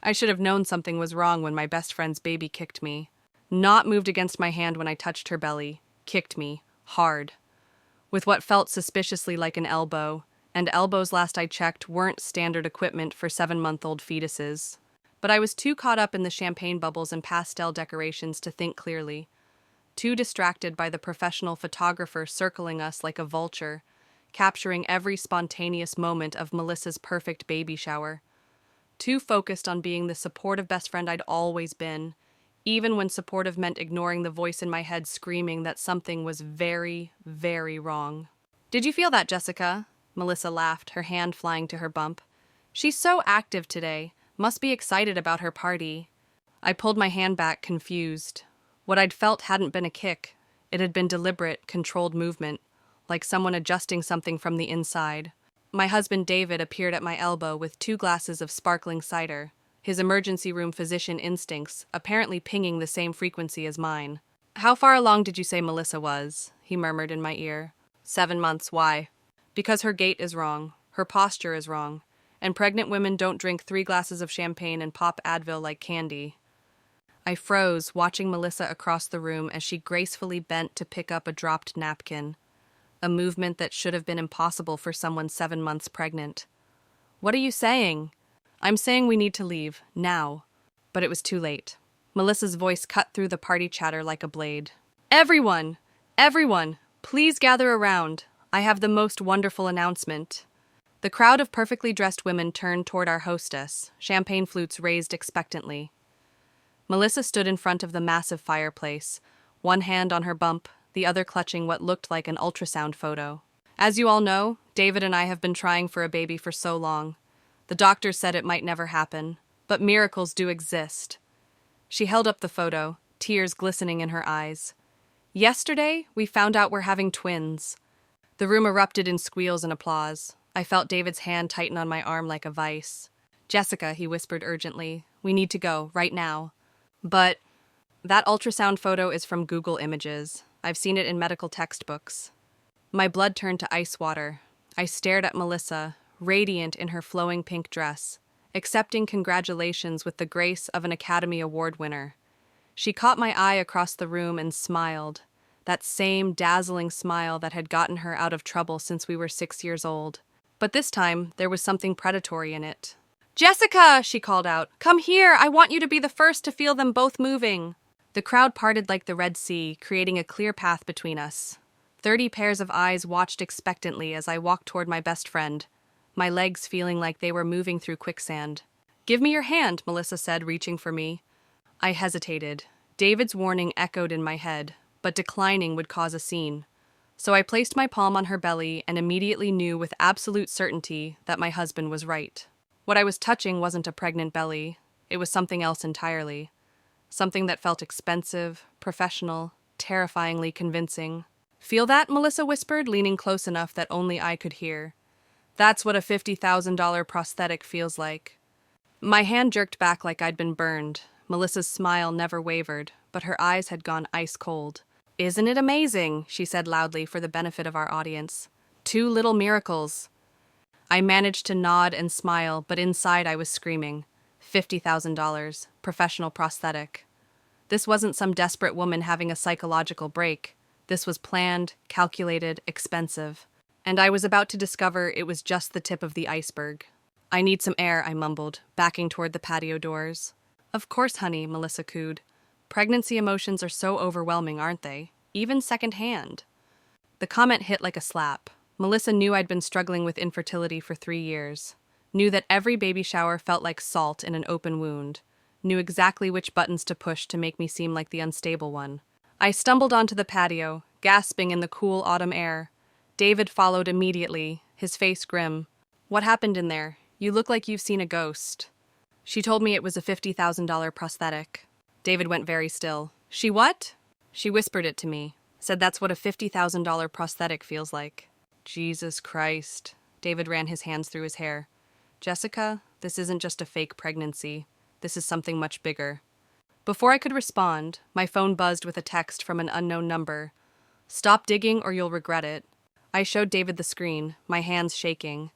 I should have known something was wrong when my best friend's baby kicked me. Not moved against my hand when I touched her belly. Kicked me. Hard. With what felt suspiciously like an elbow, and elbows last I checked weren't standard equipment for 7-month-old fetuses. But I was too caught up in the champagne bubbles and pastel decorations to think clearly. Too distracted by the professional photographer circling us like a vulture, capturing every spontaneous moment of Melissa's perfect baby shower. Too focused on being the supportive best friend I'd always been, even when supportive meant ignoring the voice in my head screaming that something was very, very wrong. "Did you feel that, Jessica?" Melissa laughed, her hand flying to her bump. "She's so active today. Must be excited about her party." I pulled my hand back, confused. What I'd felt hadn't been a kick. It had been deliberate, controlled movement, like someone adjusting something from the inside. My husband David appeared at my elbow with 2 glasses of sparkling cider, his emergency room physician instincts apparently pinging the same frequency as mine. "How far along did you say Melissa was?" he murmured in my ear. 7 months, why? "Because her gait is wrong, her posture is wrong, and pregnant women don't drink 3 glasses of champagne and pop Advil like candy." I froze, watching Melissa across the room as she gracefully bent to pick up a dropped napkin, a movement that should have been impossible for someone 7 months pregnant. "What are you saying?" "I'm saying we need to leave, now." But it was too late. Melissa's voice cut through the party chatter like a blade. "Everyone! Everyone! Please gather around. I have the most wonderful announcement." The crowd of perfectly dressed women turned toward our hostess, champagne flutes raised expectantly. Melissa stood in front of the massive fireplace, one hand on her bump, the other clutching what looked like an ultrasound photo. "As you all know, David and I have been trying for a baby for so long. The doctors said it might never happen, but miracles do exist." She held up the photo, tears glistening in her eyes. "Yesterday, we found out we're having twins." The room erupted in squeals and applause. I felt David's hand tighten on my arm like a vice. "Jessica," he whispered urgently, "we need to go, right now." "But that ultrasound photo is from Google Images. I've seen it in medical textbooks." My blood turned to ice water. I stared at Melissa, radiant in her flowing pink dress, accepting congratulations with the grace of an Academy Award winner. She caught my eye across the room and smiled, that same dazzling smile that had gotten her out of trouble since we were 6 years old. But this time, there was something predatory in it. "Jessica!" she called out. "Come here! I want you to be the first to feel them both moving." The crowd parted like the Red Sea, creating a clear path between us. 30 pairs of eyes watched expectantly as I walked toward my best friend, my legs feeling like they were moving through quicksand. "Give me your hand," Melissa said, reaching for me. I hesitated. David's warning echoed in my head, but declining would cause a scene. So I placed my palm on her belly and immediately knew with absolute certainty that my husband was right. What I was touching wasn't a pregnant belly. It was something else entirely. Something that felt expensive, professional, terrifyingly convincing. "Feel that?" Melissa whispered, leaning close enough that only I could hear. "That's what a $50,000 prosthetic feels like." My hand jerked back like I'd been burned. Melissa's smile never wavered, but her eyes had gone ice cold. "Isn't it amazing?" she said loudly for the benefit of our audience. "2 little miracles." I managed to nod and smile, but inside I was screaming. $50,000, professional prosthetic. This wasn't some desperate woman having a psychological break. This was planned, calculated, expensive. And I was about to discover it was just the tip of the iceberg. "I need some air," I mumbled, backing toward the patio doors. "Of course, honey," Melissa cooed. "Pregnancy emotions are so overwhelming, aren't they? Even secondhand." The comment hit like a slap. Melissa knew I'd been struggling with infertility for 3 years. Knew that every baby shower felt like salt in an open wound. Knew exactly which buttons to push to make me seem like the unstable one. I stumbled onto the patio, gasping in the cool autumn air. David followed immediately, his face grim. "What happened in there? You look like you've seen a ghost." "She told me it was a $50,000 prosthetic." David went very still. "She what?" "She whispered it to me. Said that's what a $50,000 prosthetic feels like." Jesus Christ. David ran his hands through his hair. "Jessica, this isn't just a fake pregnancy. This is something much bigger." Before I could respond, my phone buzzed with a text from an unknown number. "Stop digging or you'll regret it." I showed David the screen, my hands shaking.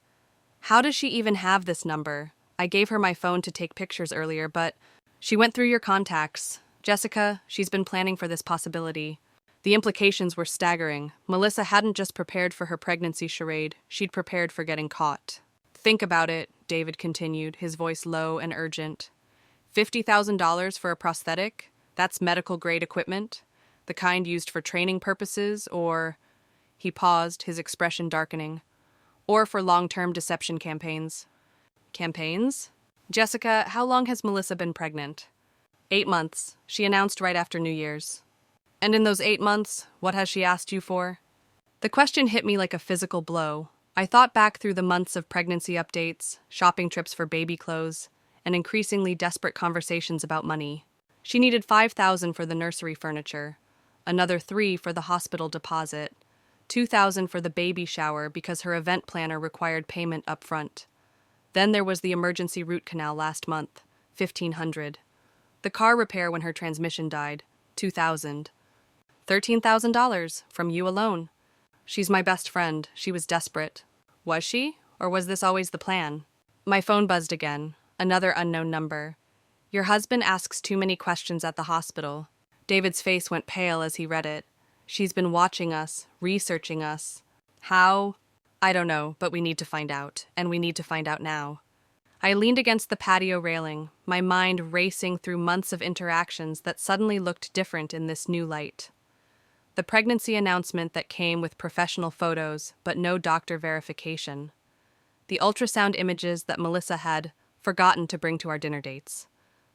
"How does she even have this number? I gave her my phone to take pictures earlier, but she went through your contacts. Jessica, she's been planning for this possibility. The implications were staggering. Melissa hadn't just prepared for her pregnancy charade, she'd prepared for getting caught. Think about it, David continued, his voice low and urgent. $50,000 for a prosthetic? That's medical-grade equipment? The kind used for training purposes, or... He paused, his expression darkening. Or for long-term deception campaigns. Campaigns? Jessica, how long has Melissa been pregnant? 8 months. She announced right after New Year's. And in those 8 months, what has she asked you for? The question hit me like a physical blow. I thought back through the months of pregnancy updates, shopping trips for baby clothes, and increasingly desperate conversations about money. She needed $5,000 for the nursery furniture, another $3,000 for the hospital deposit, $2,000 for the baby shower because her event planner required payment up front. Then there was the emergency root canal last month, $1,500. The car repair when her transmission died, $2,000. $13,000 from you alone. She's my best friend. She was desperate. Was she? Or was this always the plan? My phone buzzed again. Another unknown number. Your husband asks too many questions at the hospital. David's face went pale as he read it. She's been watching us, researching us. How? I don't know, but we need to find out, and we need to find out now. I leaned against the patio railing, my mind racing through months of interactions that suddenly looked different in this new light. The pregnancy announcement that came with professional photos, but no doctor verification. The ultrasound images that Melissa had forgotten to bring to our dinner dates.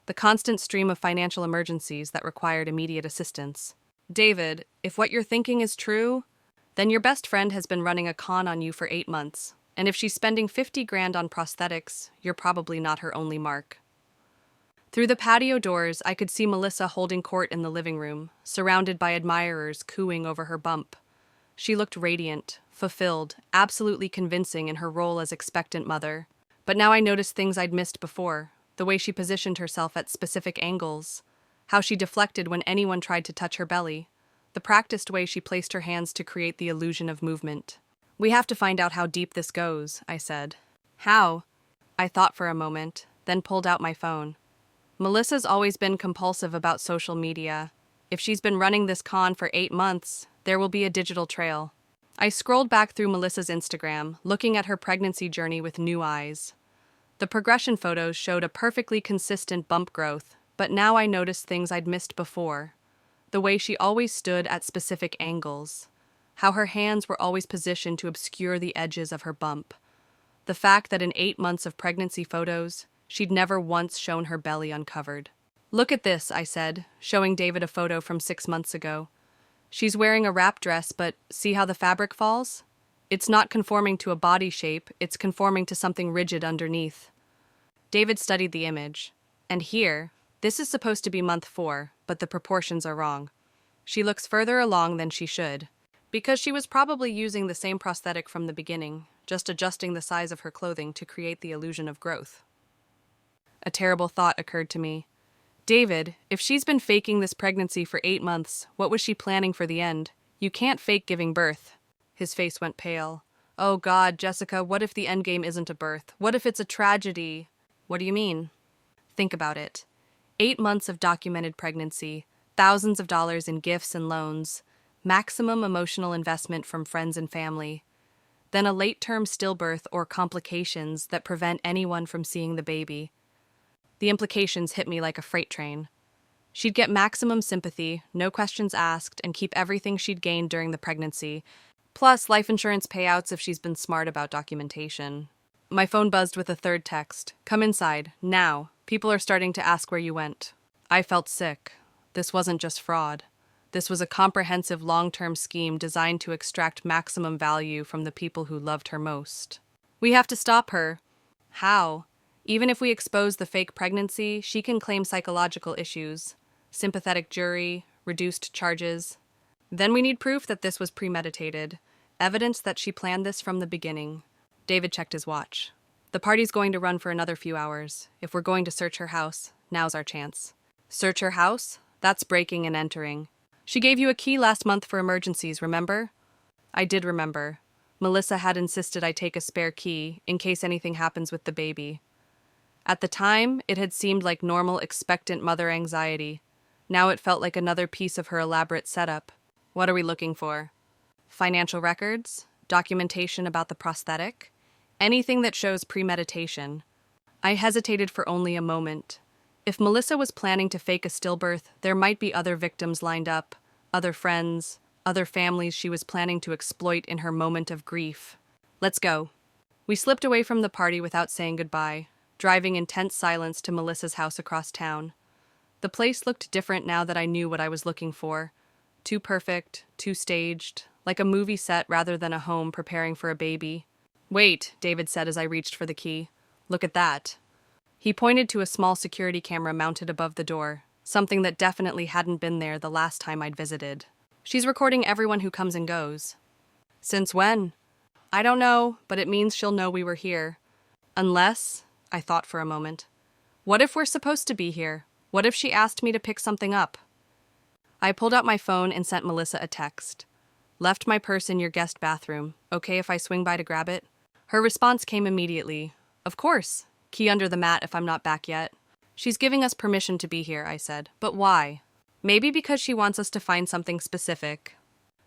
The constant stream of financial emergencies that required immediate assistance. David, if what you're thinking is true, then your best friend has been running a con on you for 8 months. And if she's spending $50,000 on prosthetics, you're probably not her only mark. Through the patio doors, I could see Melissa holding court in the living room, surrounded by admirers cooing over her bump. She looked radiant, fulfilled, absolutely convincing in her role as expectant mother. But now I noticed things I'd missed before, the way she positioned herself at specific angles, how she deflected when anyone tried to touch her belly, the practiced way she placed her hands to create the illusion of movement. We have to find out how deep this goes, I said. How? I thought for a moment, then pulled out my phone. Melissa's always been compulsive about social media. If she's been running this con for 8 months, there will be a digital trail. I scrolled back through Melissa's Instagram, looking at her pregnancy journey with new eyes. The progression photos showed a perfectly consistent bump growth, but now I noticed things I'd missed before. The way she always stood at specific angles. How her hands were always positioned to obscure the edges of her bump. The fact that in 8 months of pregnancy photos, she'd never once shown her belly uncovered. Look at this, I said, showing David a photo from 6 months ago. She's wearing a wrap dress, but see how the fabric falls? It's not conforming to a body shape, it's conforming to something rigid underneath. David studied the image. And here, this is supposed to be month 4, but the proportions are wrong. She looks further along than she should. Because she was probably using the same prosthetic from the beginning, just adjusting the size of her clothing to create the illusion of growth. A terrible thought occurred to me. David, if she's been faking this pregnancy for 8 months, what was she planning for the end? You can't fake giving birth. His face went pale. Oh God, Jessica, what if the endgame isn't a birth? What if it's a tragedy? What do you mean? Think about it. 8 months of documented pregnancy, thousands of dollars in gifts and loans, maximum emotional investment from friends and family, then a late-term stillbirth or complications that prevent anyone from seeing the baby. The implications hit me like a freight train. She'd get maximum sympathy, no questions asked, and keep everything she'd gained during the pregnancy, plus life insurance payouts if she's been smart about documentation. My phone buzzed with a third text. Come inside, now. People are starting to ask where you went. I felt sick. This wasn't just fraud. This was a comprehensive long-term scheme designed to extract maximum value from the people who loved her most. We have to stop her. How? Even if we expose the fake pregnancy, she can claim psychological issues, sympathetic jury, reduced charges. Then we need proof that this was premeditated, evidence that she planned this from the beginning. David checked his watch. The party's going to run for another few hours. If we're going to search her house, now's our chance. Search her house? That's breaking and entering. She gave you a key last month for emergencies, remember? I did remember. Melissa had insisted I take a spare key in case anything happens with the baby. At the time, it had seemed like normal, expectant mother anxiety. Now it felt like another piece of her elaborate setup. What are we looking for? Financial records? Documentation about the prosthetic? Anything that shows premeditation. I hesitated for only a moment. If Melissa was planning to fake a stillbirth, there might be other victims lined up, other friends, other families she was planning to exploit in her moment of grief. Let's go. We slipped away from the party without saying goodbye, driving in tense silence to Melissa's house across town. The place looked different now that I knew what I was looking for. Too perfect, too staged, like a movie set rather than a home preparing for a baby. Wait, David said as I reached for the key. Look at that. He pointed to a small security camera mounted above the door, something that definitely hadn't been there the last time I'd visited. She's recording everyone who comes and goes. Since when? I don't know, but it means she'll know we were here. Unless, I thought for a moment, what if we're supposed to be here? What if she asked me to pick something up? I pulled out my phone and sent Melissa a text. Left my purse in your guest bathroom. Okay if I swing by to grab it? Her response came immediately. Of course. Key under the mat if I'm not back yet. She's giving us permission to be here, I said. But why? Maybe because she wants us to find something specific.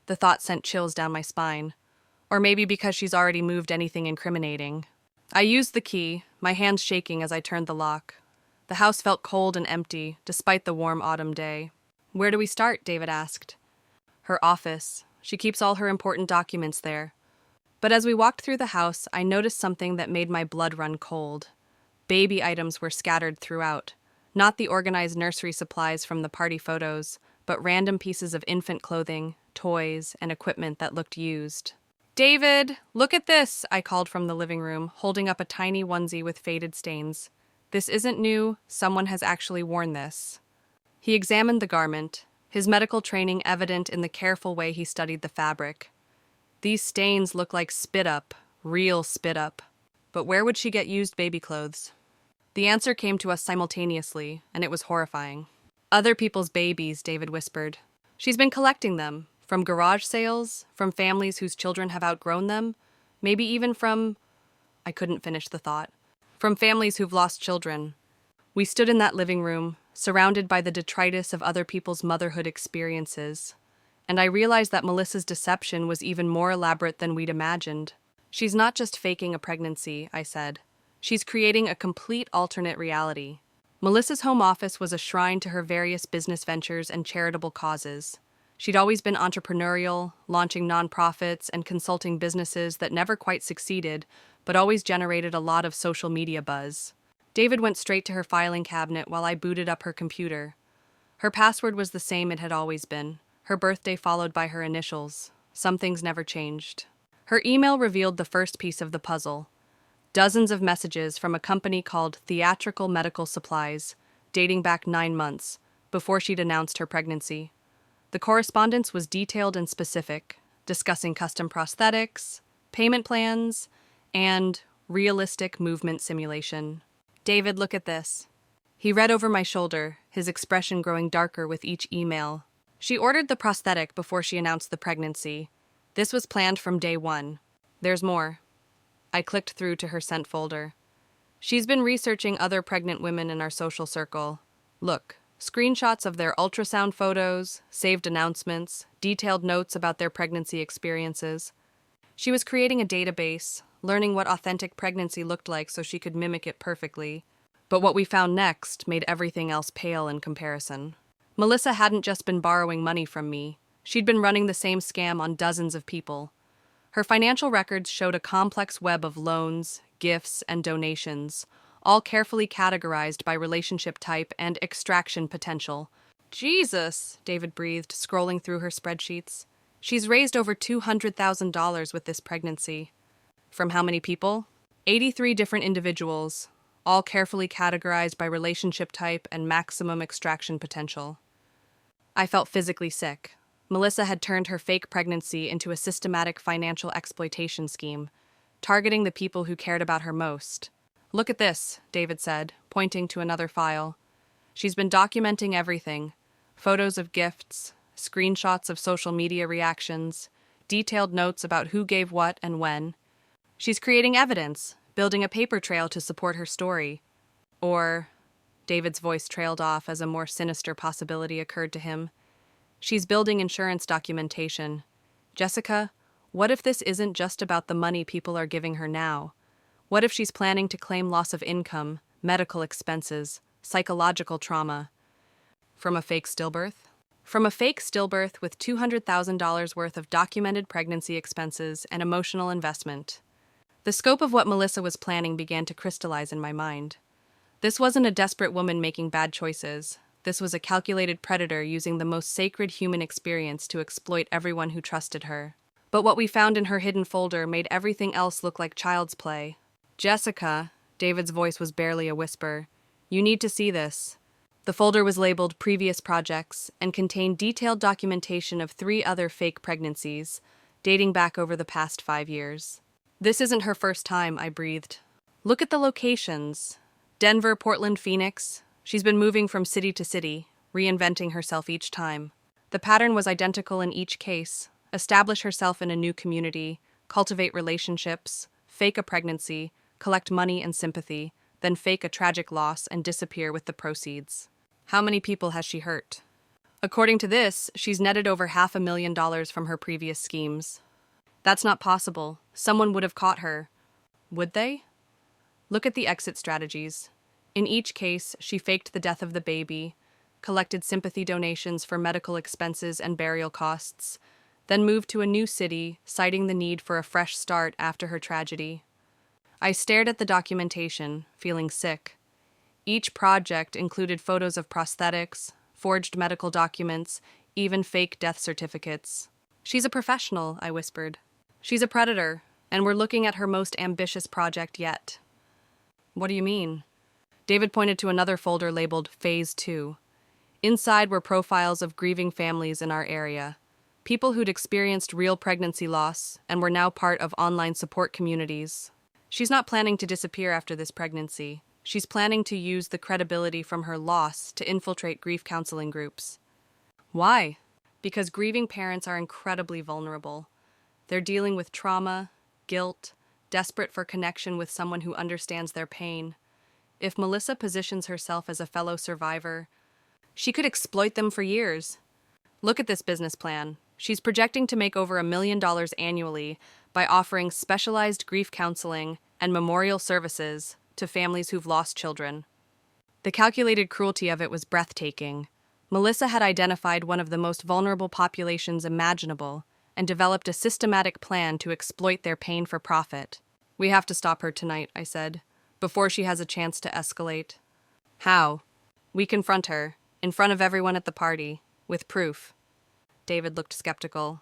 The thought sent chills down my spine. Or maybe because she's already moved anything incriminating. I used the key, my hands shaking as I turned the lock. The house felt cold and empty, despite the warm autumn day. Where do we start? David asked. Her office. She keeps all her important documents there. But as we walked through the house, I noticed something that made my blood run cold. Baby items were scattered throughout. Not the organized nursery supplies from the party photos, but random pieces of infant clothing, toys, and equipment that looked used. David, look at this, I called from the living room, holding up a tiny onesie with faded stains. This isn't new, someone has actually worn this. He examined the garment, his medical training evident in the careful way he studied the fabric. These stains look like spit up, real spit up. But where would she get used baby clothes? The answer came to us simultaneously, and it was horrifying. Other people's babies, David whispered. She's been collecting them, from garage sales, from families whose children have outgrown them, maybe even from... I couldn't finish the thought. From families who've lost children. We stood in that living room, surrounded by the detritus of other people's motherhood experiences, and I realized that Melissa's deception was even more elaborate than we'd imagined. She's not just faking a pregnancy, I said. She's creating a complete alternate reality. Melissa's home office was a shrine to her various business ventures and charitable causes. She'd always been entrepreneurial, launching nonprofits and consulting businesses that never quite succeeded, but always generated a lot of social media buzz. David went straight to her filing cabinet while I booted up her computer. Her password was the same it had always been, her birthday followed by her initials. Some things never changed. Her email revealed the first piece of the puzzle. Dozens of messages from a company called Theatrical Medical Supplies, dating back 9 months, before she'd announced her pregnancy. The correspondence was detailed and specific, discussing custom prosthetics, payment plans, and realistic movement simulation. David, look at this. He read over my shoulder, his expression growing darker with each email. She ordered the prosthetic before she announced the pregnancy. This was planned from day one. There's more. I clicked through to her sent folder. She's been researching other pregnant women in our social circle. Look, screenshots of their ultrasound photos, saved announcements, detailed notes about their pregnancy experiences. She was creating a database, learning what authentic pregnancy looked like so she could mimic it perfectly. But what we found next made everything else pale in comparison. Melissa hadn't just been borrowing money from me. She'd been running the same scam on dozens of people. Her financial records showed a complex web of loans, gifts, and donations, all carefully categorized by relationship type and extraction potential. Jesus, David breathed, scrolling through her spreadsheets. She's raised over $200,000 with this pregnancy. From how many people? 83 different individuals, all carefully categorized by relationship type and maximum extraction potential. I felt physically sick. Melissa had turned her fake pregnancy into a systematic financial exploitation scheme, targeting the people who cared about her most. Look at this, David said, pointing to another file. She's been documenting everything. Photos of gifts, screenshots of social media reactions, detailed notes about who gave what and when. She's creating evidence, building a paper trail to support her story. Or, David's voice trailed off as a more sinister possibility occurred to him. She's building insurance documentation. Jessica, what if this isn't just about the money people are giving her now? What if she's planning to claim loss of income, medical expenses, psychological trauma? From a fake stillbirth? From a fake stillbirth with $200,000 worth of documented pregnancy expenses and emotional investment. The scope of what Melissa was planning began to crystallize in my mind. This wasn't a desperate woman making bad choices. This was a calculated predator using the most sacred human experience to exploit everyone who trusted her. But what we found in her hidden folder made everything else look like child's play. Jessica, David's voice was barely a whisper, you need to see this. The folder was labeled Previous Projects and contained detailed documentation of 3 other fake pregnancies, dating back over the past 5 years. This isn't her first time, I breathed. Look at the locations. Denver, Portland, Phoenix. She's been moving from city to city, reinventing herself each time. The pattern was identical in each case. Establish herself in a new community, cultivate relationships, fake a pregnancy, collect money and sympathy, then fake a tragic loss and disappear with the proceeds. How many people has she hurt? According to this, she's netted over $500,000 from her previous schemes. That's not possible. Someone would have caught her. Would they? Look at the exit strategies. In each case, she faked the death of the baby, collected sympathy donations for medical expenses and burial costs, then moved to a new city, citing the need for a fresh start after her tragedy. I stared at the documentation, feeling sick. Each project included photos of prosthetics, forged medical documents, even fake death certificates. She's a professional, I whispered. She's a predator, and we're looking at her most ambitious project yet. What do you mean? David pointed to another folder labeled Phase 2. Inside were profiles of grieving families in our area, people who'd experienced real pregnancy loss and were now part of online support communities. She's not planning to disappear after this pregnancy. She's planning to use the credibility from her loss to infiltrate grief counseling groups. Why? Because grieving parents are incredibly vulnerable. They're dealing with trauma, guilt, desperate for connection with someone who understands their pain. If Melissa positions herself as a fellow survivor, she could exploit them for years. Look at this business plan. She's projecting to make over $1 million annually by offering specialized grief counseling and memorial services to families who've lost children. The calculated cruelty of it was breathtaking. Melissa had identified one of the most vulnerable populations imaginable and developed a systematic plan to exploit their pain for profit. We have to stop her tonight, I said, before she has a chance to escalate. How? We confront her, in front of everyone at the party, with proof. David looked skeptical.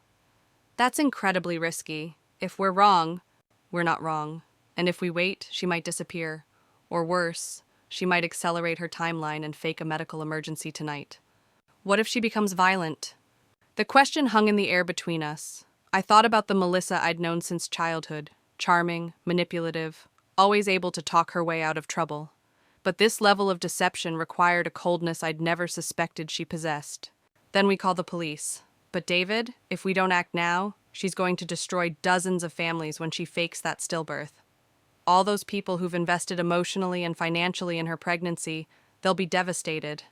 That's incredibly risky. If we're wrong, we're not wrong. And if we wait, she might disappear. Or worse, she might accelerate her timeline and fake a medical emergency tonight. What if she becomes violent? The question hung in the air between us. I thought about the Melissa I'd known since childhood, charming, manipulative, always able to talk her way out of trouble. But this level of deception required a coldness I'd never suspected she possessed. Then we call the police. But David, if we don't act now, she's going to destroy dozens of families when she fakes that stillbirth. All those people who've invested emotionally and financially in her pregnancy, they'll be devastated.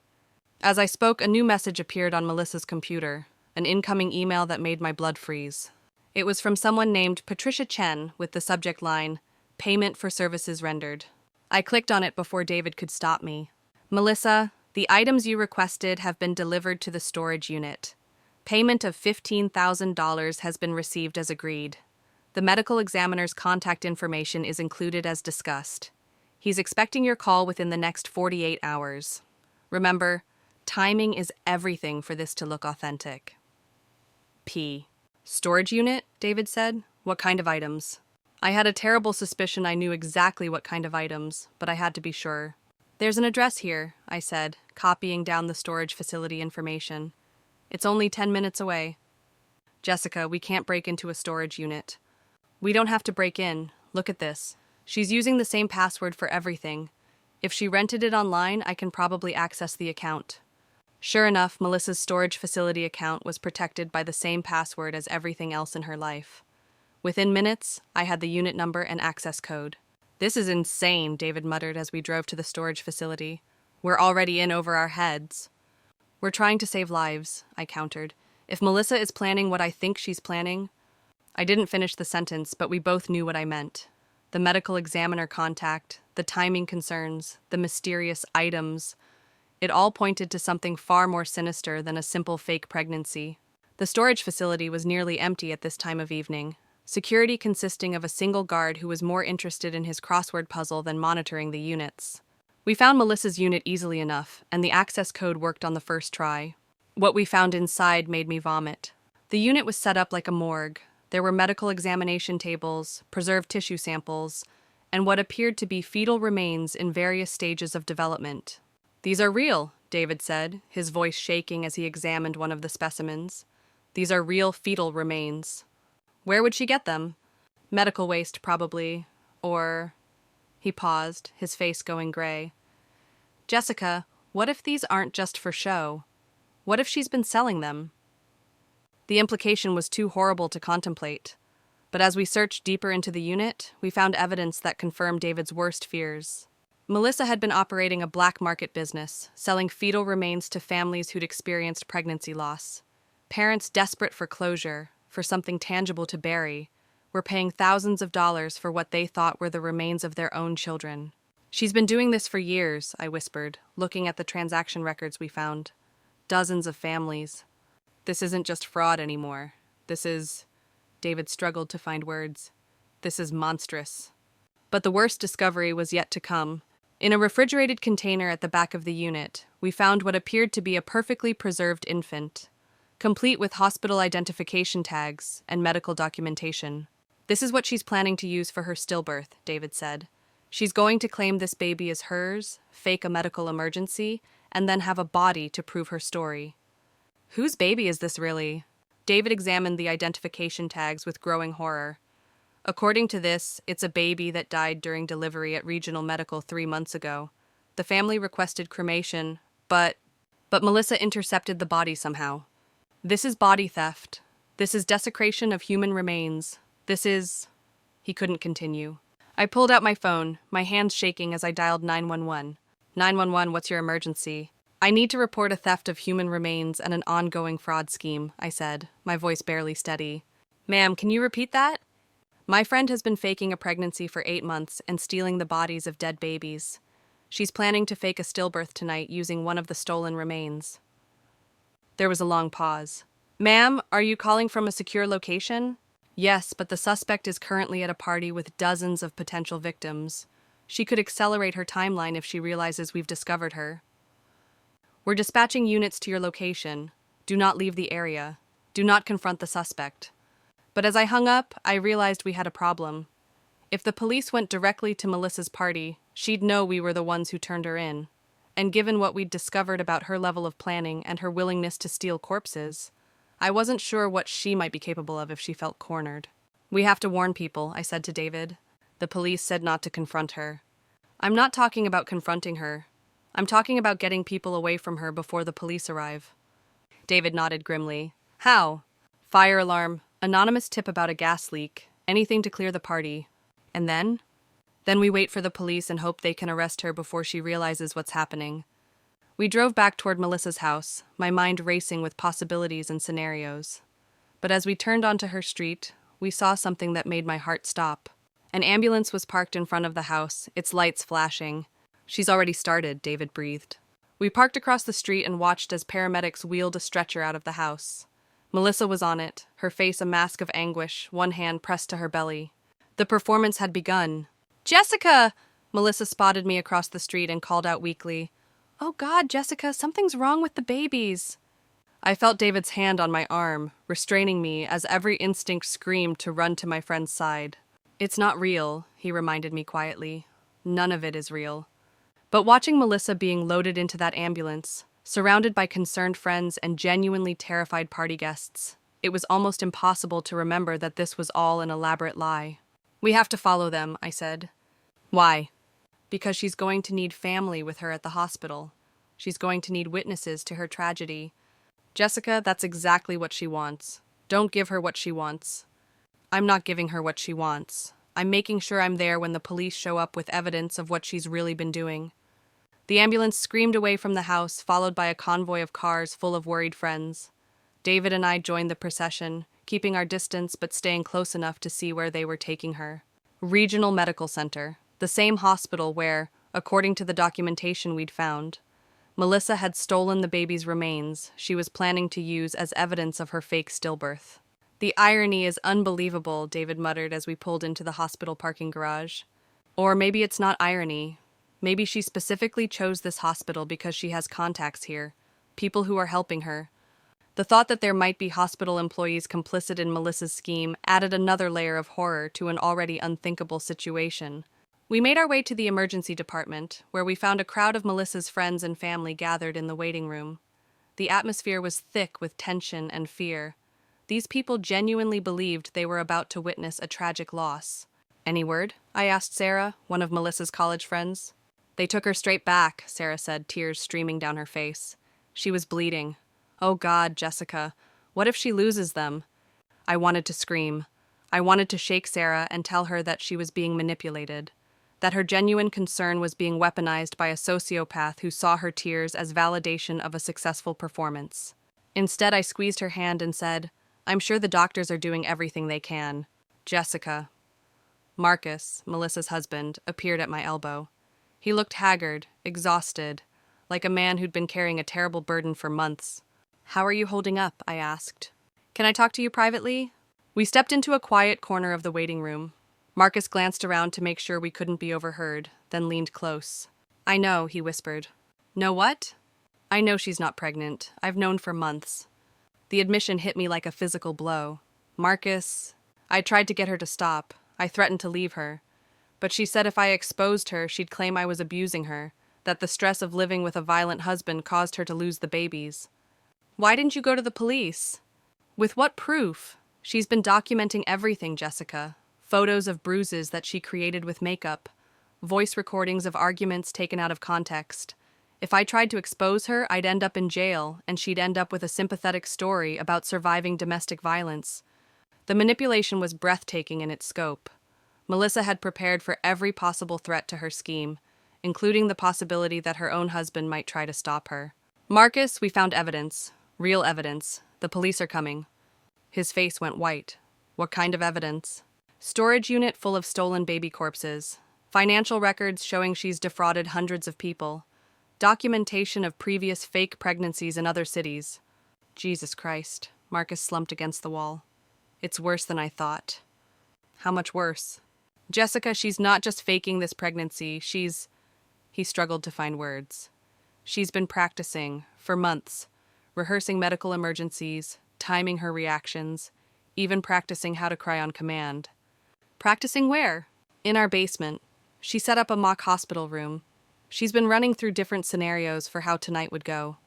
As I spoke, a new message appeared on Melissa's computer, an incoming email that made my blood freeze. It was from someone named Patricia Chen with the subject line, Payment for Services Rendered. I clicked on it before David could stop me. Melissa, the items you requested have been delivered to the storage unit. Payment of $15,000 has been received as agreed. The medical examiner's contact information is included as discussed. He's expecting your call within the next 48 hours. Remember, timing is everything for this to look authentic. P. Storage unit, David said. What kind of items? I had a terrible suspicion I knew exactly what kind of items, but I had to be sure. There's an address here, I said, copying down the storage facility information. It's only 10 minutes away. Jessica, we can't break into a storage unit. We don't have to break in. Look at this. She's using the same password for everything. If she rented it online, I can probably access the account. Sure enough, Melissa's storage facility account was protected by the same password as everything else in her life. Within minutes, I had the unit number and access code. This is insane, David muttered as we drove to the storage facility. We're already in over our heads. We're trying to save lives, I countered. If Melissa is planning what I think she's planning... I didn't finish the sentence, but we both knew what I meant. The medical examiner contact, the timing concerns, the mysterious items. It all pointed to something far more sinister than a simple fake pregnancy. The storage facility was nearly empty at this time of evening, security consisting of a single guard who was more interested in his crossword puzzle than monitoring the units. We found Melissa's unit easily enough, and the access code worked on the first try. What we found inside made me vomit. The unit was set up like a morgue. There were medical examination tables, preserved tissue samples, and what appeared to be fetal remains in various stages of development. "These are real," David said, his voice shaking as he examined one of the specimens. "These are real fetal remains. Where would she get them? Medical waste, probably. Or..." He paused, his face going gray. "Jessica, what if these aren't just for show? What if she's been selling them?" The implication was too horrible to contemplate. But as we searched deeper into the unit, we found evidence that confirmed David's worst fears. Melissa had been operating a black market business, selling fetal remains to families who'd experienced pregnancy loss. Parents desperate for closure, for something tangible to bury, were paying thousands of dollars for what they thought were the remains of their own children. "She's been doing this for years," I whispered, looking at the transaction records we found. Dozens of families. This isn't just fraud anymore. This is... David struggled to find words. This is monstrous. But the worst discovery was yet to come. In a refrigerated container at the back of the unit, we found what appeared to be a perfectly preserved infant, complete with hospital identification tags and medical documentation. "This is what she's planning to use for her stillbirth," David said. "She's going to claim this baby is hers, fake a medical emergency, and then have a body to prove her story." "Whose baby is this really?" David examined the identification tags with growing horror. "According to this, it's a baby that died during delivery at Regional Medical 3 months ago. The family requested cremation, but Melissa intercepted the body somehow. This is body theft. This is desecration of human remains. This is..." He couldn't continue. I pulled out my phone, my hands shaking as I dialed 911. "911, what's your emergency?" "I need to report a theft of human remains and an ongoing fraud scheme," I said, my voice barely steady. "Ma'am, can you repeat that?" "My friend has been faking a pregnancy for 8 months and stealing the bodies of dead babies. She's planning to fake a stillbirth tonight using one of the stolen remains." There was a long pause. "Ma'am, are you calling from a secure location?" "Yes, but the suspect is currently at a party with dozens of potential victims. She could accelerate her timeline if she realizes we've discovered her." "We're dispatching units to your location. Do not leave the area. Do not confront the suspect." But as I hung up, I realized we had a problem. If the police went directly to Melissa's party, she'd know we were the ones who turned her in. And given what we'd discovered about her level of planning and her willingness to steal corpses, I wasn't sure what she might be capable of if she felt cornered. "We have to warn people," I said to David. "The police said not to confront her." "I'm not talking about confronting her. I'm talking about getting people away from her before the police arrive." David nodded grimly. "How?" "Fire alarm, anonymous tip about a gas leak, anything to clear the party. And then? Then we wait for the police and hope they can arrest her before she realizes what's happening." We drove back toward Melissa's house, my mind racing with possibilities and scenarios. But as we turned onto her street, we saw something that made my heart stop. An ambulance was parked in front of the house, its lights flashing. "She's already started," David breathed. We parked across the street and watched as paramedics wheeled a stretcher out of the house. Melissa was on it, her face a mask of anguish, one hand pressed to her belly. The performance had begun. "Jessica!" Melissa spotted me across the street and called out weakly. "Oh God, Jessica, something's wrong with the babies." I felt David's hand on my arm, restraining me as every instinct screamed to run to my friend's side. "It's not real," he reminded me quietly. "None of it is real." But watching Melissa being loaded into that ambulance, surrounded by concerned friends and genuinely terrified party guests, it was almost impossible to remember that this was all an elaborate lie. "We have to follow them," I said. "Why?" "Because she's going to need family with her at the hospital. She's going to need witnesses to her tragedy. Jessica, that's exactly what she wants. Don't give her what she wants." "I'm not giving her what she wants. I'm making sure I'm there when the police show up with evidence of what she's really been doing. The ambulance screamed away from the house, followed by a convoy of cars full of worried friends. David and I joined the procession, keeping our distance but staying close enough to see where they were taking her. Regional Medical Center, the same hospital where, according to the documentation we'd found, Melissa had stolen the baby's remains she was planning to use as evidence of her fake stillbirth. The irony is unbelievable, David muttered as we pulled into the hospital parking garage. Or maybe it's not irony. Maybe she specifically chose this hospital because she has contacts here, people who are helping her. The thought that there might be hospital employees complicit in Melissa's scheme added another layer of horror to an already unthinkable situation. We made our way to the emergency department, where we found a crowd of Melissa's friends and family gathered in the waiting room. The atmosphere was thick with tension and fear. These people genuinely believed they were about to witness a tragic loss. "Any word?" I asked Sarah, one of Melissa's college friends. "They took her straight back," Sarah said, tears streaming down her face. She was bleeding. "Oh God, Jessica, what if she loses them?" I wanted to scream. I wanted to shake Sarah and tell her that she was being manipulated, that her genuine concern was being weaponized by a sociopath who saw her tears as validation of a successful performance. Instead, I squeezed her hand and said, "I'm sure the doctors are doing everything they can." Jessica. Marcus, Melissa's husband, appeared at my elbow. He looked haggard, exhausted, like a man who'd been carrying a terrible burden for months. "How are you holding up?" I asked. "Can I talk to you privately?" We stepped into a quiet corner of the waiting room. Marcus glanced around to make sure we couldn't be overheard, then leaned close. "I know," he whispered. "Know what?" "I know she's not pregnant. I've known for months." The admission hit me like a physical blow. Marcus... I tried to get her to stop. I threatened to leave her. But she said if I exposed her, she'd claim I was abusing her, that the stress of living with a violent husband caused her to lose the babies. "Why didn't you go to the police?" "With what proof?" "She's been documenting everything, Jessica. Photos of bruises that she created with makeup, voice recordings of arguments taken out of context. If I tried to expose her, I'd end up in jail, and she'd end up with a sympathetic story about surviving domestic violence." The manipulation was breathtaking in its scope. Melissa had prepared for every possible threat to her scheme, including the possibility that her own husband might try to stop her. "Marcus, we found evidence. Real evidence. The police are coming." His face went white. "What kind of evidence?" "Storage unit full of stolen baby corpses. Financial records showing she's defrauded hundreds of people. Documentation of previous fake pregnancies in other cities." Jesus Christ. Marcus slumped against the wall. "It's worse than I thought." "How much worse?" "Jessica, she's not just faking this pregnancy, she's..." He struggled to find words. "She's been practicing, for months, rehearsing medical emergencies, timing her reactions, even practicing how to cry on command." "Practicing where?" "In our basement. She set up a mock hospital room. She's been running through different scenarios for how tonight would go."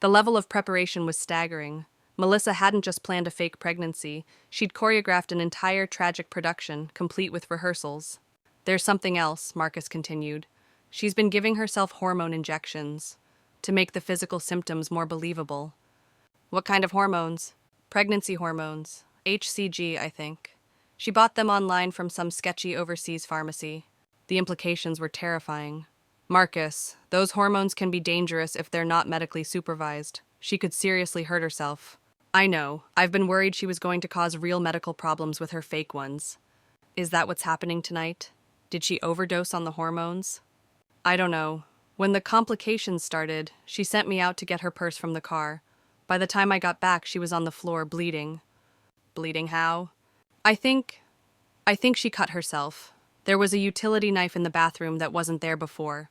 The level of preparation was staggering. Melissa hadn't just planned a fake pregnancy, she'd choreographed an entire tragic production, complete with rehearsals. "There's something else," Marcus continued. "She's been giving herself hormone injections to make the physical symptoms more believable." "What kind of hormones?" "Pregnancy hormones. HCG, I think. She bought them online from some sketchy overseas pharmacy." The implications were terrifying. "Marcus, those hormones can be dangerous if they're not medically supervised. She could seriously hurt herself." "I know. I've been worried she was going to cause real medical problems with her fake ones." "Is that what's happening tonight? Did she overdose on the hormones?" "I don't know. When the complications started, she sent me out to get her purse from the car. By the time I got back, she was on the floor bleeding." "Bleeding how?" I think she cut herself. There was a utility knife in the bathroom that wasn't there before."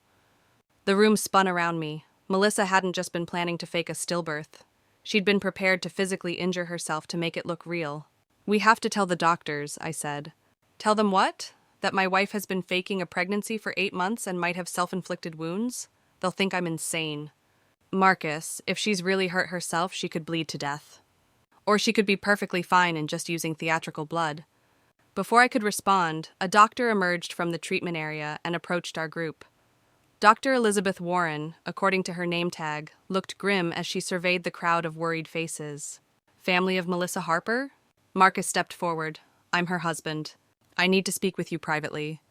The room spun around me. Melissa hadn't just been planning to fake a stillbirth. She'd been prepared to physically injure herself to make it look real. "We have to tell the doctors," I said. "Tell them what? That my wife has been faking a pregnancy for 8 months and might have self-inflicted wounds? They'll think I'm insane." "Marcus, if she's really hurt herself, she could bleed to death. Or she could be perfectly fine and just using theatrical blood." Before I could respond, a doctor emerged from the treatment area and approached our group. Dr. Elizabeth Warren, according to her name tag, looked grim as she surveyed the crowd of worried faces. "Family of Melissa Harper?" Marcus stepped forward. "I'm her husband." I need to speak with you privately.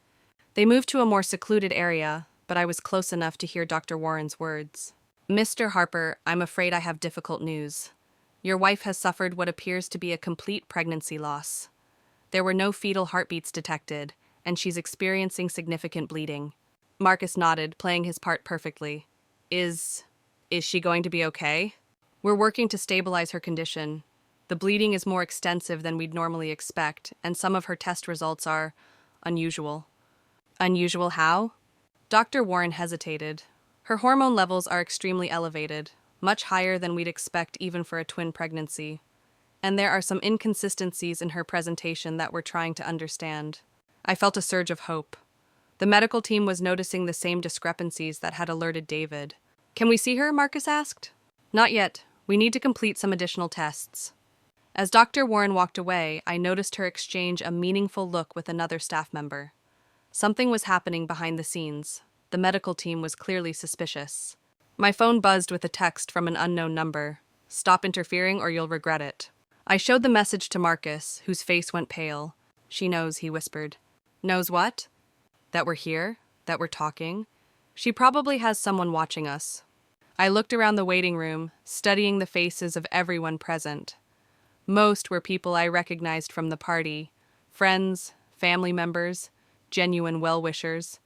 They moved to a more secluded area, but I was close enough to hear Dr. Warren's words. Mr. Harper, I'm afraid I have difficult news. Your wife has suffered what appears to be a complete pregnancy loss. There were no fetal heartbeats detected, and she's experiencing significant bleeding. Marcus nodded, playing his part perfectly. Is she going to be okay? We're working to stabilize her condition. The bleeding is more extensive than we'd normally expect, and some of her test results are unusual. Unusual how? Dr. Warren hesitated. Her hormone levels are extremely elevated, much higher than we'd expect even for a twin pregnancy. And there are some inconsistencies in her presentation that we're trying to understand. I felt a surge of hope. The medical team was noticing the same discrepancies that had alerted David. Can we see her? Marcus asked. Not yet. We need to complete some additional tests. As Dr. Warren walked away, I noticed her exchange a meaningful look with another staff member. Something was happening behind the scenes. The medical team was clearly suspicious. My phone buzzed with a text from an unknown number. Stop interfering or you'll regret it. I showed the message to Marcus, whose face went pale. She knows, he whispered. Knows what? That we're here? That we're talking? She probably has someone watching us. I looked around the waiting room, studying the faces of everyone present. Most were people I recognized from the party. Friends, family members, genuine well-wishers.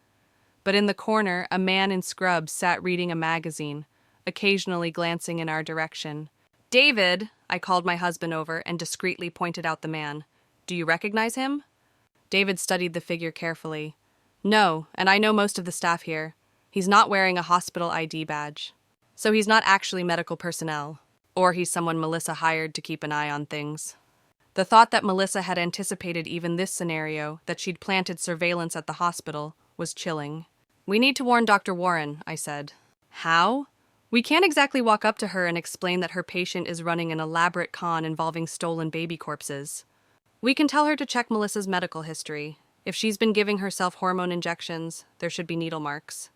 But in the corner, a man in scrubs sat reading a magazine, occasionally glancing in our direction. David, I called my husband over and discreetly pointed out the man. Do you recognize him? David studied the figure carefully. No, and I know most of the staff here. He's not wearing a hospital ID badge. So he's not actually medical personnel. Or he's someone Melissa hired to keep an eye on things. The thought that Melissa had anticipated even this scenario, that she'd planted surveillance at the hospital, was chilling. We need to warn Dr. Warren, I said. How? We can't exactly walk up to her and explain that her patient is running an elaborate con involving stolen baby corpses. We can tell her to check Melissa's medical history. If she's been giving herself hormone injections, there should be needle marks.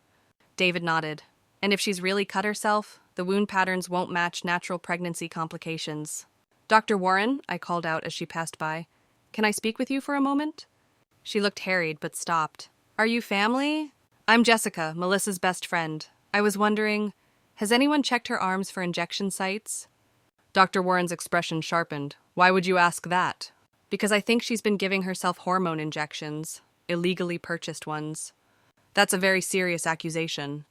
David nodded. And if she's really cut herself, the wound patterns won't match natural pregnancy complications. Dr. Warren, I called out as she passed by, can I speak with you for a moment? She looked harried but stopped. Are you family? I'm Jessica, Melissa's best friend. I was wondering, has anyone checked her arms for injection sites? Dr. Warren's expression sharpened. Why would you ask that? Because I think she's been giving herself hormone injections, illegally purchased ones. That's a very serious accusation.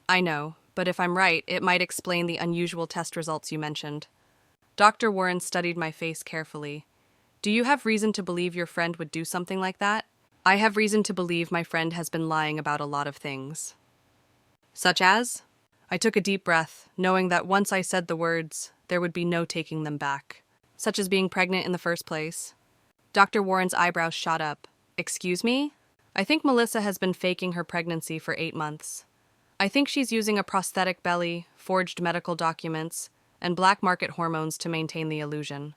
I know, but if I'm right, it might explain the unusual test results you mentioned. Dr. Warren studied my face carefully. Do you have reason to believe your friend would do something like that? I have reason to believe my friend has been lying about a lot of things. Such as? I took a deep breath, knowing that once I said the words, there would be no taking them back. Such as being pregnant in the first place. Dr. Warren's eyebrows shot up. Excuse me? I think Melissa has been faking her pregnancy for 8 months. I think she's using a prosthetic belly, forged medical documents, and black market hormones to maintain the illusion.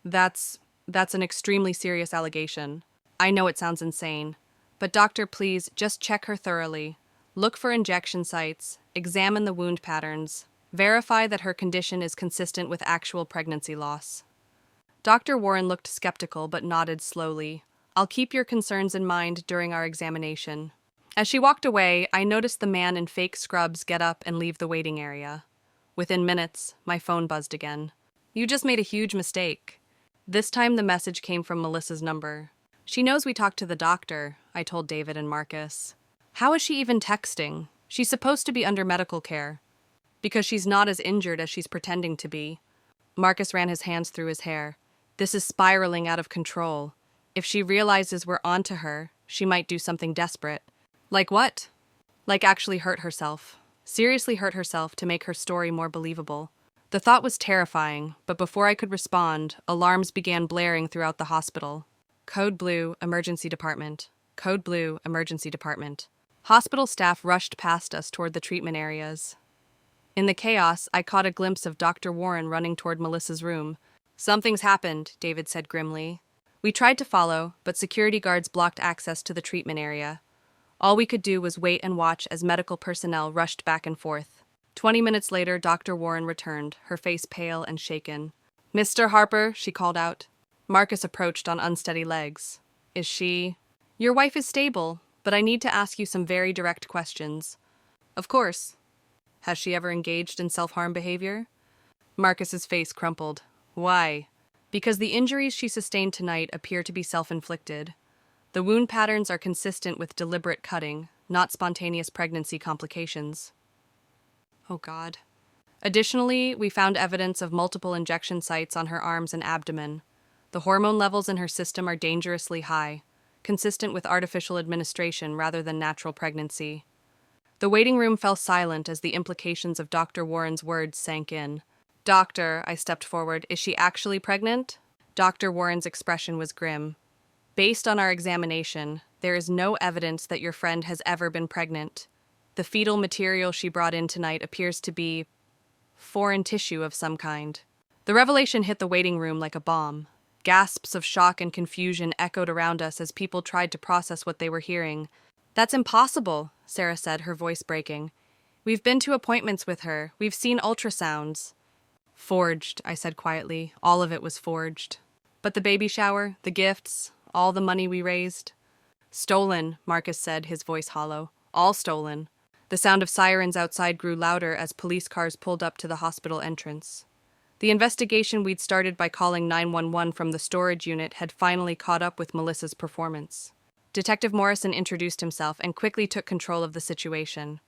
That's an extremely serious allegation. I know it sounds insane, but doctor, please just check her thoroughly. Look for injection sites, examine the wound patterns, verify that her condition is consistent with actual pregnancy loss. Dr. Warren looked skeptical but nodded slowly. I'll keep your concerns in mind during our examination. As she walked away, I noticed the man in fake scrubs get up and leave the waiting area. Within minutes, my phone buzzed again. You just made a huge mistake. This time the message came from Melissa's number. She knows we talked to the doctor, I told David and Marcus. How is she even texting? She's supposed to be under medical care. Because she's not as injured as she's pretending to be. Marcus ran his hands through his hair. This is spiraling out of control. If she realizes we're onto her, she might do something desperate. Like what? Like actually hurt herself. Seriously hurt herself to make her story more believable. The thought was terrifying, but before I could respond, alarms began blaring throughout the hospital. Code Blue, Emergency Department. Code Blue, Emergency Department. Hospital staff rushed past us toward the treatment areas. In the chaos, I caught a glimpse of Dr. Warren running toward Melissa's room. Something's happened, David said grimly. We tried to follow, but security guards blocked access to the treatment area. All we could do was wait and watch as medical personnel rushed back and forth. 20 minutes later, Dr. Warren returned, her face pale and shaken. Mr. Harper, she called out. Marcus approached on unsteady legs. Is she... Your wife is stable, but I need to ask you some very direct questions. Of course. Has she ever engaged in self-harm behavior? Marcus's face crumpled. Why? Because the injuries she sustained tonight appear to be self-inflicted. The wound patterns are consistent with deliberate cutting, not spontaneous pregnancy complications. Oh God. Additionally, we found evidence of multiple injection sites on her arms and abdomen. The hormone levels in her system are dangerously high, consistent with artificial administration rather than natural pregnancy. The waiting room fell silent as the implications of Dr. Warren's words sank in. Doctor, I stepped forward, is she actually pregnant? Dr. Warren's expression was grim. Based on our examination, there is no evidence that your friend has ever been pregnant. The fetal material she brought in tonight appears to be foreign tissue of some kind. The revelation hit the waiting room like a bomb. Gasps of shock and confusion echoed around us as people tried to process what they were hearing. That's impossible, Sarah said, her voice breaking. We've been to appointments with her. We've seen ultrasounds. Forged, I said quietly. All of it was forged. But the baby shower, the gifts, all the money we raised? Stolen, Marcus said, his voice hollow. All stolen. The sound of sirens outside grew louder as police cars pulled up to the hospital entrance. The investigation we'd started by calling 911 from the storage unit had finally caught up with Melissa's performance. Detective Morrison introduced himself and quickly took control of the situation.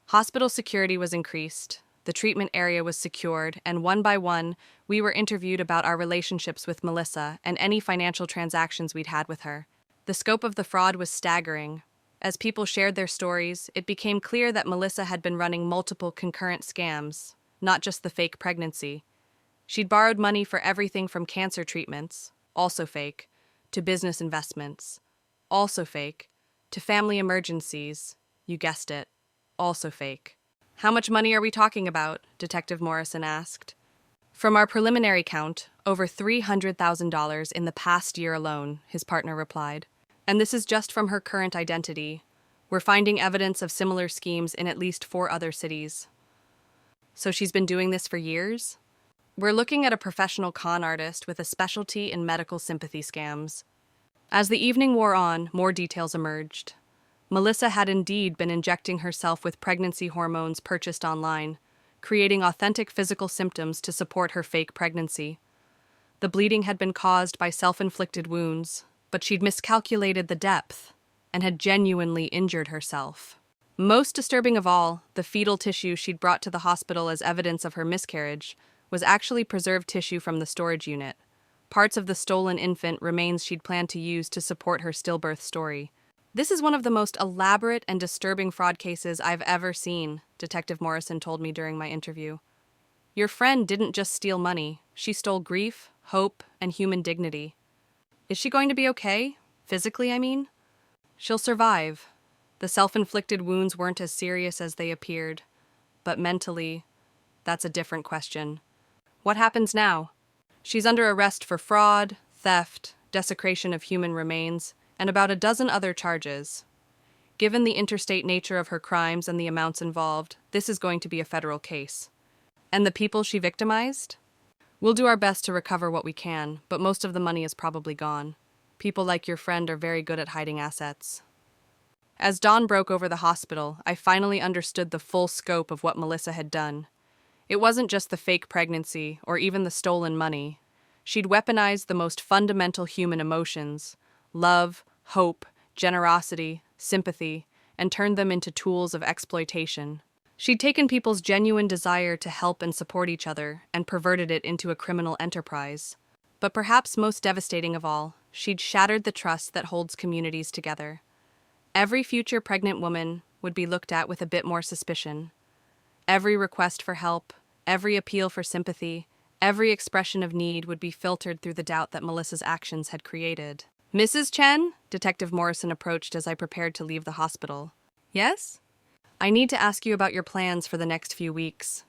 Hospital security was increased, the treatment area was secured, and one by one, we were interviewed about our relationships with Melissa and any financial transactions we'd had with her. The scope of the fraud was staggering. As people shared their stories, it became clear that Melissa had been running multiple concurrent scams, not just the fake pregnancy. She'd borrowed money for everything from cancer treatments, also fake, to business investments, also fake, to family emergencies, you guessed it, also fake. How much money are we talking about? Detective Morrison asked. From our preliminary count, over $300,000 in the past year alone, his partner replied. And this is just from her current identity. We're finding evidence of similar schemes in at least 4 other cities. So she's been doing this for years? We're looking at a professional con artist with a specialty in medical sympathy scams. As the evening wore on, more details emerged. Melissa had indeed been injecting herself with pregnancy hormones purchased online, creating authentic physical symptoms to support her fake pregnancy. The bleeding had been caused by self-inflicted wounds, but she'd miscalculated the depth and had genuinely injured herself. Most disturbing of all, the fetal tissue she'd brought to the hospital as evidence of her miscarriage was actually preserved tissue from the storage unit, parts of the stolen infant remains she'd planned to use to support her stillbirth story. This is one of the most elaborate and disturbing fraud cases I've ever seen, Detective Morrison told me during my interview. Your friend didn't just steal money, she stole grief, hope, and human dignity. Is she going to be okay? Physically, I mean? She'll survive. The self-inflicted wounds weren't as serious as they appeared. But mentally, that's a different question. What happens now? She's under arrest for fraud, theft, desecration of human remains, and about a dozen other charges. Given the interstate nature of her crimes and the amounts involved, this is going to be a federal case. And the people she victimized? We'll do our best to recover what we can, but most of the money is probably gone. People like your friend are very good at hiding assets. As dawn broke over the hospital, I finally understood the full scope of what Melissa had done. It wasn't just the fake pregnancy or even the stolen money. She'd weaponized the most fundamental human emotions, love, hope, generosity, sympathy, and turned them into tools of exploitation. She'd taken people's genuine desire to help and support each other and perverted it into a criminal enterprise. But perhaps most devastating of all, she'd shattered the trust that holds communities together. Every future pregnant woman would be looked at with a bit more suspicion. Every request for help, every appeal for sympathy, every expression of need would be filtered through the doubt that Melissa's actions had created. Mrs. Chen? Detective Morrison approached as I prepared to leave the hospital. Yes? I need to ask you about your plans for the next few weeks.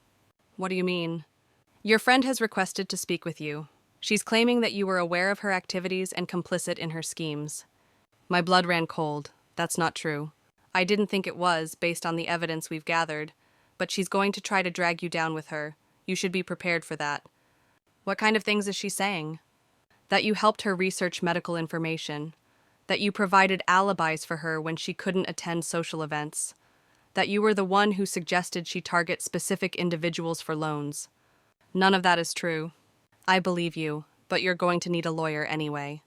What do you mean? Your friend has requested to speak with you. She's claiming that you were aware of her activities and complicit in her schemes. My blood ran cold. That's not true. I didn't think it was, based on the evidence we've gathered, but she's going to try to drag you down with her. You should be prepared for that. What kind of things is she saying? That you helped her research medical information, that you provided alibis for her when she couldn't attend social events, that you were the one who suggested she target specific individuals for loans. None of that is true. I believe you, but you're going to need a lawyer anyway.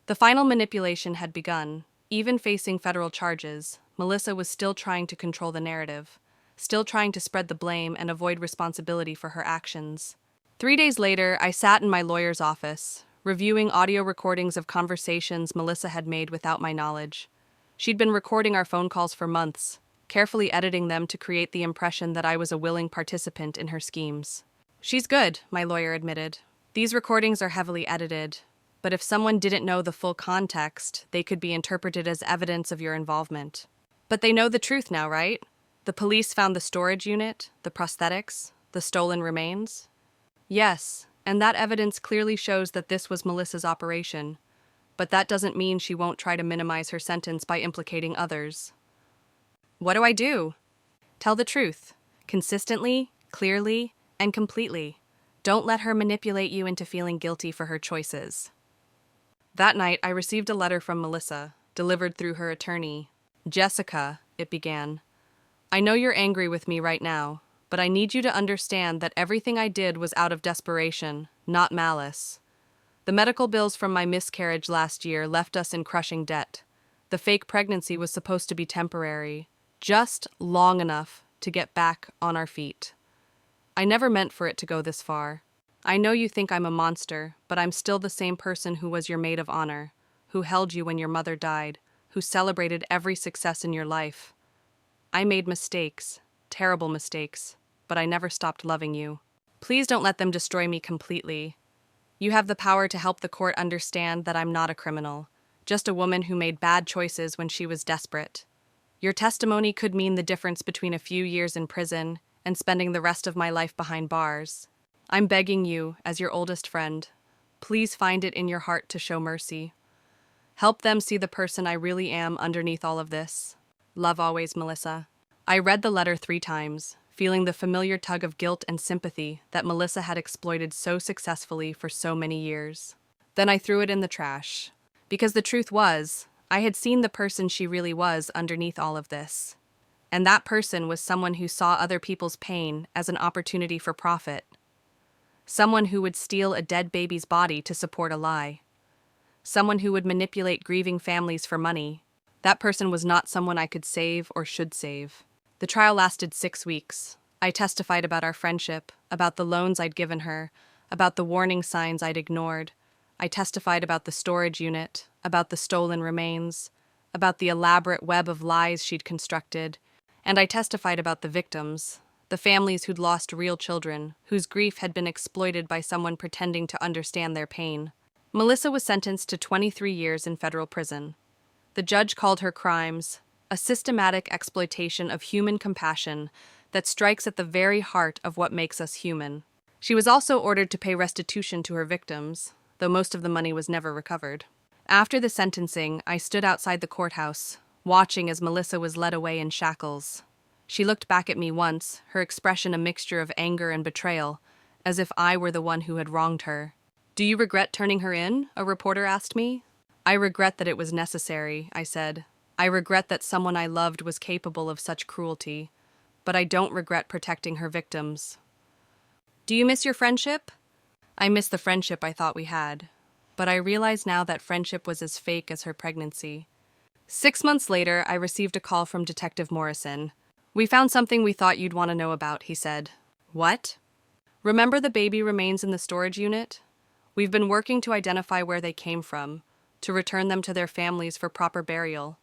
The final manipulation had begun. Even facing federal charges, Melissa was still trying to control the narrative, still trying to spread the blame and avoid responsibility for her actions. 3 days later, I sat in my lawyer's office, reviewing audio recordings of conversations Melissa had made without my knowledge. She'd been recording our phone calls for months, carefully editing them to create the impression that I was a willing participant in her schemes. She's good, my lawyer admitted. These recordings are heavily edited, but if someone didn't know the full context, they could be interpreted as evidence of your involvement. But they know the truth now, right? The police found the storage unit, the prosthetics, the stolen remains. Yes, and that evidence clearly shows that this was Melissa's operation. But that doesn't mean she won't try to minimize her sentence by implicating others. What do I do? Tell the truth, consistently, clearly, and completely. Don't let her manipulate you into feeling guilty for her choices. That night, I received a letter from Melissa, delivered through her attorney. Jessica, it began. I know you're angry with me right now, but I need you to understand that everything I did was out of desperation, not malice. The medical bills from my miscarriage last year left us in crushing debt. The fake pregnancy was supposed to be temporary, just long enough to get back on our feet. I never meant for it to go this far. I know you think I'm a monster, but I'm still the same person who was your maid of honor, who held you when your mother died, who celebrated every success in your life. I made mistakes, terrible mistakes, but I never stopped loving you. Please don't let them destroy me completely. You have the power to help the court understand that I'm not a criminal, just a woman who made bad choices when she was desperate. Your testimony could mean the difference between a few years in prison and spending the rest of my life behind bars. I'm begging you, as your oldest friend, please find it in your heart to show mercy. Help them see the person I really am underneath all of this. Love always, Melissa. I read the letter 3 times, feeling the familiar tug of guilt and sympathy that Melissa had exploited so successfully for so many years. Then I threw it in the trash. Because the truth was, I had seen the person she really was underneath all of this. And that person was someone who saw other people's pain as an opportunity for profit. Someone who would steal a dead baby's body to support a lie. Someone who would manipulate grieving families for money. That person was not someone I could save or should save. The trial lasted 6 weeks. I testified about our friendship, about the loans I'd given her, about the warning signs I'd ignored. I testified about the storage unit, about the stolen remains, about the elaborate web of lies she'd constructed, and I testified about the victims, the families who'd lost real children, whose grief had been exploited by someone pretending to understand their pain. Melissa was sentenced to 23 years in federal prison. The judge called her crimes a systematic exploitation of human compassion that strikes at the very heart of what makes us human. She was also ordered to pay restitution to her victims, though most of the money was never recovered. After the sentencing, I stood outside the courthouse, watching as Melissa was led away in shackles. She looked back at me once, her expression a mixture of anger and betrayal, as if I were the one who had wronged her. "Do you regret turning her in?" a reporter asked me. "I regret that it was necessary," I said. "I regret that someone I loved was capable of such cruelty, but I don't regret protecting her victims." "Do you miss your friendship?" I miss the friendship I thought we had, but I realize now that friendship was as fake as her pregnancy. 6 months later, I received a call from Detective Morrison. "We found something we thought you'd want to know about," he said. "What?" "Remember the baby remains in the storage unit? We've been working to identify where they came from, to return them to their families for proper burial."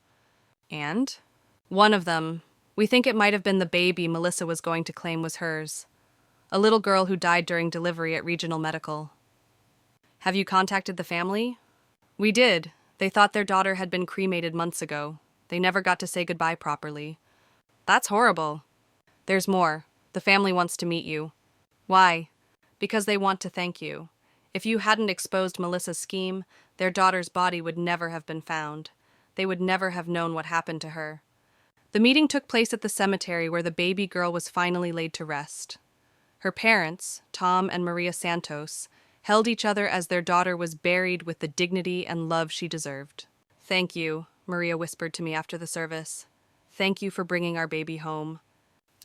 "And?" "One of them. We think it might have been the baby Melissa was going to claim was hers. A little girl who died during delivery at Regional Medical." "Have you contacted the family?" "We did. They thought their daughter had been cremated months ago. They never got to say goodbye properly." "That's horrible." "There's more. The family wants to meet you." "Why?" "Because they want to thank you. If you hadn't exposed Melissa's scheme, their daughter's body would never have been found. They would never have known what happened to her." The meeting took place at the cemetery where the baby girl was finally laid to rest. Her parents, Tom and Maria Santos, held each other as their daughter was buried with the dignity and love she deserved. Thank you, Maria whispered to me after the service. Thank you for bringing our baby home.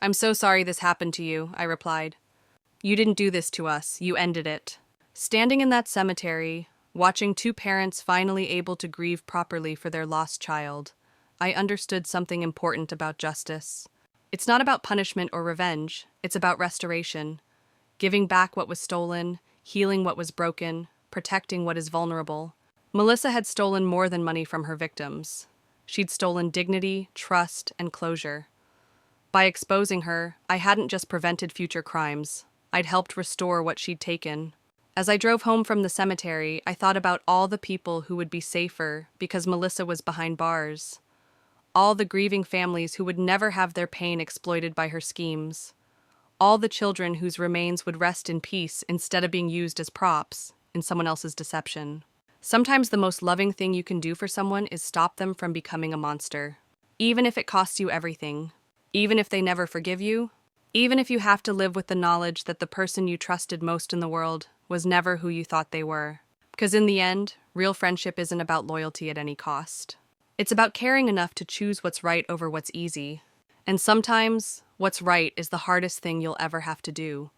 I'm so sorry this happened to you, I replied. You didn't do this to us, you ended it. Standing in that cemetery, watching two parents finally able to grieve properly for their lost child, I understood something important about justice. It's not about punishment or revenge, it's about restoration. Giving back what was stolen, healing what was broken, protecting what is vulnerable. Melissa had stolen more than money from her victims. She'd stolen dignity, trust, and closure. By exposing her, I hadn't just prevented future crimes. I'd helped restore what she'd taken. As I drove home from the cemetery, I thought about all the people who would be safer because Melissa was behind bars. All the grieving families who would never have their pain exploited by her schemes. All the children whose remains would rest in peace instead of being used as props in someone else's deception. Sometimes the most loving thing you can do for someone is stop them from becoming a monster. Even if it costs you everything. Even if they never forgive you. Even if you have to live with the knowledge that the person you trusted most in the world was never who you thought they were. Because in the end, real friendship isn't about loyalty at any cost. It's about caring enough to choose what's right over what's easy. And sometimes, what's right is the hardest thing you'll ever have to do.